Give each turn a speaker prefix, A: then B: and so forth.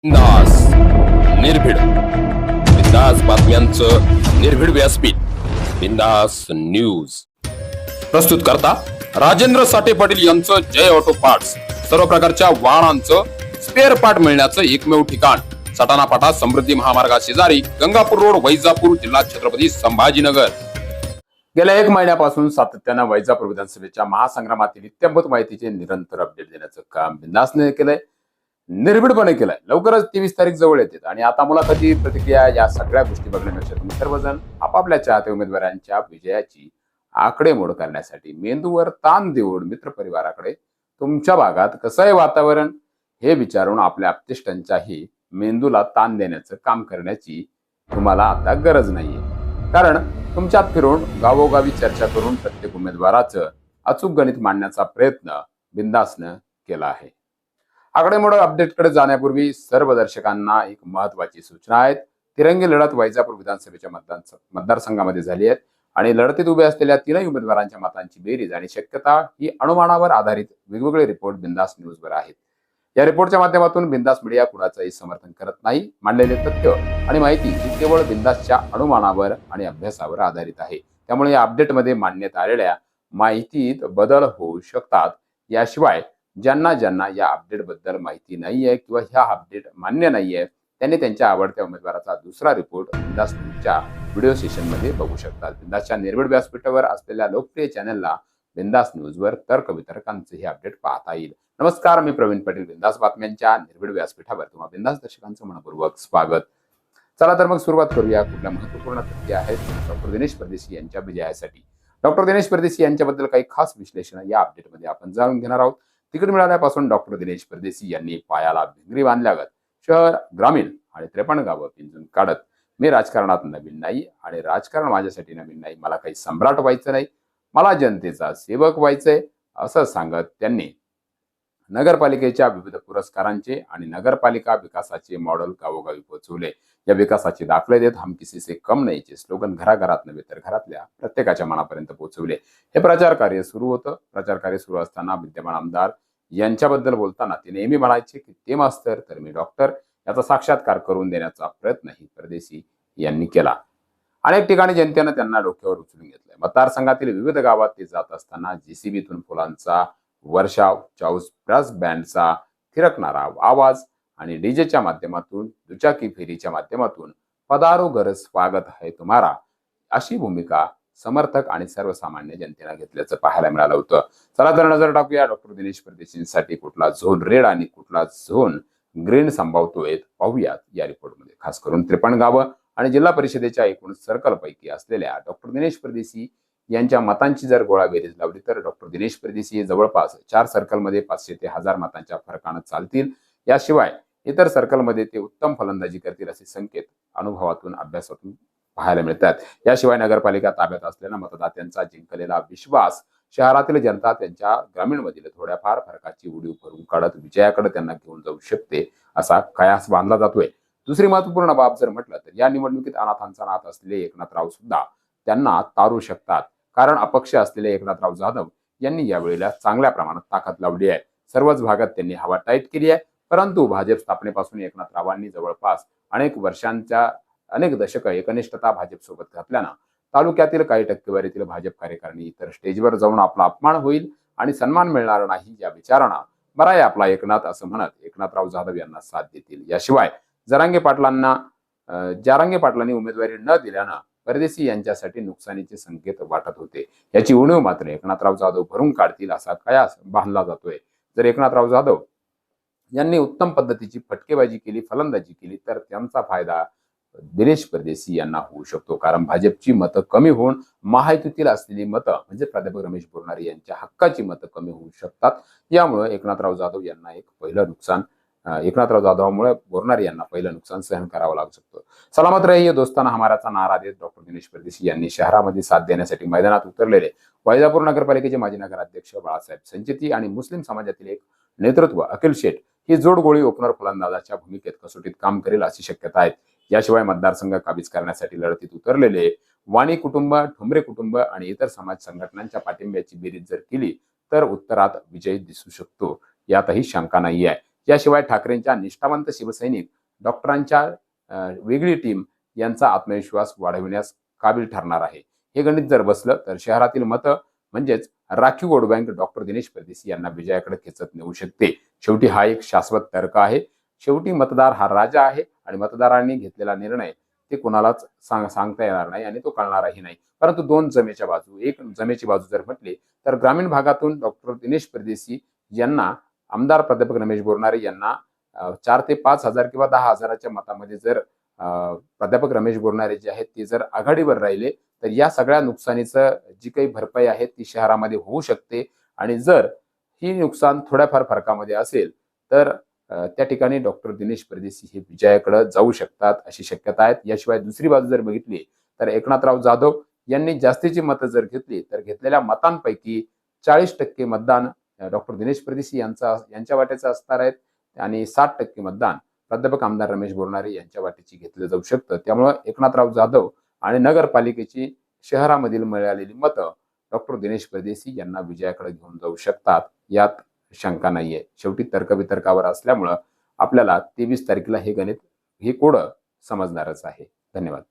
A: बिंदास निर्भीड बिंदास बातम्यांचं निर्भीड व्यासपीठ बिंदास न्यूज प्रस्तुत करता राजेंद्र साठे पाटील यांचं जय ऑटो पार्ट्स. सर्व प्रकारच्या वाहनांचं स्पेअर पार्ट मिळण्याचं एकमेव ठिकाण. सटाणा फाटा समृद्धी महामार्गा शेजारी गंगापूर रोड, वैजापूर, जिल्हा छत्रपती संभाजीनगर. गेल्या 1 महिन्यापासून सातत्यानं वैजापूर विधानसभेच्या महासंग्रामातील इत्थंभूत माहितीचे निरंतर अपडेट देण्याचं काम बिंदासने केलंय, निर्भीडपणे केलाय. लवकरच 23 तारीख जवळ येते आणि आता मुलाखती, प्रतिक्रिया या सगळ्या गोष्टी बघण्यापेक्षा तुम्ही सर्वजण आपापल्या चाहते उमेदवारांच्या विजयाची आकडेमोड करण्यासाठी मेंदूवर ताण देऊन मित्रपरिवाराकडे तुमच्या भागात कसं आहे वातावरण हे विचारून आपल्या आप्तेष्टांच्याही मेंदूला ताण देण्याचं काम करण्याची तुम्हाला आता गरज नाहीये. कारण तुमच्यात फिरून गावोगावी चर्चा करून प्रत्येक उमेदवाराचं अचूक गणित मांडण्याचा प्रयत्न बिंदासनं केला आहे. आकडेमोड अपडेटकडे जाण्यापूर्वी सर्व दर्शकांना एक महत्वाची सूचना आहे. तिरंगी लढत वैजापूर विधानसभेच्या मतदारसंघामध्ये झाली आहे आणि लढतीत उभे असलेल्या तीनही उमेदवारांच्या मतांची बेरीज आणि शक्यता ही अनुमानावर आधारित वेगवेगळे रिपोर्ट बिंदास न्यूजवर आहेत. या रिपोर्टच्या माध्यमातून बिंदास मीडिया कुणाचंही समर्थन करत नाही. मांडलेले तथ्य आणि माहिती ही केवळ बिंदासच्या अनुमानावर आणि अभ्यासावर आधारित आहे. त्यामुळे या अपडेटमध्ये मांडण्यात आलेल्या माहितीत बदल होऊ शकतात. याशिवाय ज्यांना या अपडेट बद्दल माहिती नाहीये किंवा ह्या अपडेट मान्य नाहीये त्यांनी त्यांच्या आवडत्या उमेदवाराचा दुसरा रिपोर्ट बिंदास न्यूजच्या व्हिडिओ सेशन मध्ये बघू शकतात. बिंदासच्या निर्भीड व्यासपीठावर असलेल्या लोकप्रिय चॅनलला बिंदास न्यूजवर तर्कवितर्कांचे हे अपडेट पाहता येईल. नमस्कार, मी प्रवीण पाटील. बिंदास बातम्यांच्या निर्भीड व्यासपीठावर तुम्हा बिंदास दर्शकांचं मनपूर्वक स्वागत. चला तर मग सुरुवात करूया. कुठल्या महत्वपूर्ण तथ्य आहेत डॉक्टर दिनेश परदेशी यांच्या विजयासाठी. डॉक्टर दिनेश परदेशी यांच्याबद्दल काही खास विश्लेषण या अपडेटमध्ये आपण जाणून घेणार आहोत. तिकीट मिळाल्यापासून डॉक्टर दिनेश परदेशी यांनी पायाला भिंगरी बांधल्यागत शहर, ग्रामीण आणि 53 गावं पिंजून काढत मी राजकारणात नवीन नाही आणि राजकारण माझ्यासाठी नवीन नाही, मला काही सम्राट व्हायचं नाही, मला जनतेचा सेवक व्हायचंय असं सांगत त्यांनी नगरपालिकेच्या विविध पुरस्कारांचे आणि नगरपालिका विकासाचे मॉडेल गावोगावी पोहोचवले. या विकासाचे दाखले देत हम किसी से कम नाहीचे स्लोगन घराघरात नव्हे तर घरातल्या प्रत्येकाच्या मनापर्यंत पोहोचवले. हे प्रचार कार्य सुरू होतं. प्रचार कार्य सुरू असताना विद्यमान आमदार यांच्याबद्दल बोलताना ते नेहमी म्हणायचे की ते मास्तर तर मी डॉक्टर, याचा साक्षात्कार करून देण्याचा प्रयत्नही परदेशी यांनी केला. अनेक ठिकाणी जनतेनं त्यांना डोक्यावर उचलून घेतलंय. मतदारसंघातील विविध गावात ते जात असताना जेसीबीतून फुलांचा वर्षाव, चाऊस ब्रास बँडचा थिरकणारा आवाज आणि डीजेच्या माध्यमातून, दुचाकी फेरीच्या माध्यमातून पधारो घर स्वागत है तुम्हारा अशी भूमिका समर्थक आणि सर्वसामान्य जनतेला घेतल्याचं पाहायला मिळालं होतं. चला तर नजर टाकूया डॉक्टर दिनेश परदेशींसाठी कुठला झोन रेड आणि कुठला झोन ग्रीन संभावतोय पाहूयात या रिपोर्टमध्ये. खास करून 53 गावं आणि जिल्हा परिषदेच्या एकूण सर्कलपैकी असलेल्या डॉक्टर दिनेश परदेशी यांच्या मतांची जर गोळाबेरीज लावली तर डॉक्टर दिनेश परदेशी जवळपास 4 सर्कलमध्ये 500 ते 1000 मतांच्या फरकानं चालतील. याशिवाय इतर सर्कलमध्ये ते उत्तम फलंदाजी करतील असे संकेत अनुभवातून, अभ्यासातून पाहायला मिळतात. याशिवाय नगरपालिका ताब्यात असलेला मतदात्यांचा जिंकलेला विश्वास, शहरातील जनता त्यांच्या ग्रामीणमधील थोड्याफार फरकाची उडीव भरून काढत विजयाकडे त्यांना घेऊन जाऊ शकते असा कयास बांधला जातोय. दुसरी महत्वपूर्ण बाब जर म्हटलं तर या निवडणुकीत अनाथांचा नाथ असलेले एकनाथराव सुद्धा त्यांना तारू शकतात. कारण अपक्ष असलेले एकनाथराव जाधव यांनी यावेळेला चांगल्या प्रमाणात ताकद लावली आहे. सर्वच भागात त्यांनी हवा टाईट केली आहे. परंतु भाजप स्थापनेपासून एकनाथरावांनी जवळपास अनेक दशक एकनिष्ठता भाजपसोबत घातल्यानं तालुक्यातील काही टक्केवारीतील भाजप कार्यकारिणी इतर स्टेजवर जाऊन आपला अपमान होईल आणि सन्मान मिळणार नाही या विचारानं बराय आपला एकनाथ असं म्हणत एकनाथराव जाधव यांना साथ देतील. याशिवाय जारांगे पाटलांनी उमेदवारी न दिल्यानं परदेशी यांच्यासाठी नुकसानीचे संकेत वाटत होते. याची उणीव मात्र एकनाथराव जाधव भरून काढतील असा कयास बांधला जातोय. जर एकनाथराव जाधव यांनी उत्तम पद्धतीची फटकेबाजी केली, फलंदाजी केली तर त्यांचा फायदा दिनेश परदेशी यांना होऊ शकतो. कारण भाजपची मतं कमी होऊन महायुतीतील असलेली मतं म्हणजे प्राध्यापक रमेश बोरनारे यांच्या हक्काची मतं कमी होऊ शकतात. यामुळे एकनाथराव जाधवमुळे बोरनारे यांना पहिलं नुकसान सहन करावं लागू शकतं. सलामत रहिये दोस्ताना हमाराचा नारा देत डॉक्टर दिनेश परदेशी यांनी शहरामध्ये साथ देण्यासाठी मैदानात उतरलेले वैजापूर नगरपालिकेचे माजी नगराध्यक्ष बाळासाहेब संचेती आणि मुस्लिम समाजातील एक नेतृत्व अखिल शेठ ही जोडगोळी ओपनर फलंदाजाच्या भूमिकेत कसोटीत काम करेल अशी शक्यता आहे. याशिवाय मतदारसंघ काबीज करण्यासाठी लढतीत उतरलेले वाणी कुटुंब, ठोंबरे कुटुंब आणि इतर समाज संघटनांच्या पाठिंब्याची बेरीज जर केली तर उत्तरात विजय दिसू शकतो, यातही शंका नाही आहे. याशिवाय ठाकरेंच्या निष्ठावंत शिवसैनिक, डॉक्टरांच्या वेगळी टीम यांचा आत्मविश्वास वाढविण्यास काबिल ठरणार आहे. हे गणित जर बसलं तर शहरातील मतं म्हणजेच राखीव वोट बँक डॉक्टर दिनेश परदेशी यांना विजयाकडे खेचत नेऊ शकते. शेवटी हा एक शाश्वत तर्क आहे. शेवटी मतदार हा राजा आहे आणि मतदारांनी घेतलेला निर्णय ते कोणालाच सांगता येणार नाही आणि तो कळणारही नाही. परंतु दोन जमेच्या बाजू, एक जमेची बाजू जर म्हटली तर ग्रामीण भागातून डॉक्टर दिनेश परदेशी यांना आमदार प्राध्यापक रमेश बोरनारे यांना 4 ते 5 हजार किंवा 10 हजाराच्या मतामध्ये जर प्राध्यापक रमेश बोरनारे जे आहेत ते जर आघाडीवर राहिले तर या सगळ्या नुकसानीचं जी काही भरपाई आहे ती शहरामध्ये होऊ शकते. आणि जर ही नुकसान थोड्याफार फरकामध्ये असेल तर त्या ठिकाणी डॉक्टर दिनेश परदेशी हे विजयाकडे जाऊ शकतात अशी शक्यता आहे. याशिवाय दुसरी बाजू जर बघितली तर एकनाथराव जाधव यांनी जास्तीची मतं जर घेतली तर घेतलेल्या मतांपैकी 40% मतदान डॉक्टर दिनेश परदेशी यांच्या वाट्याचं असणार आहेत आणि 60% मतदान प्राध्यापक आमदार रमेश बोरनारे यांच्या वाटेची घेतलं जाऊ शकतं. त्यामुळे एकनाथराव जाधव आणि नगरपालिकेची शहरामधील मिळालेली मतं डॉक्टर दिनेश परदेशी यांना विजयाकडे घेऊन जाऊ शकतात, यात शंका नाहीये. शेवटी तर्कवितर्कावर असल्यामुळं आपल्याला 23 तारखेला हे गणित, हे कोडं समजणारच आहे. धन्यवाद.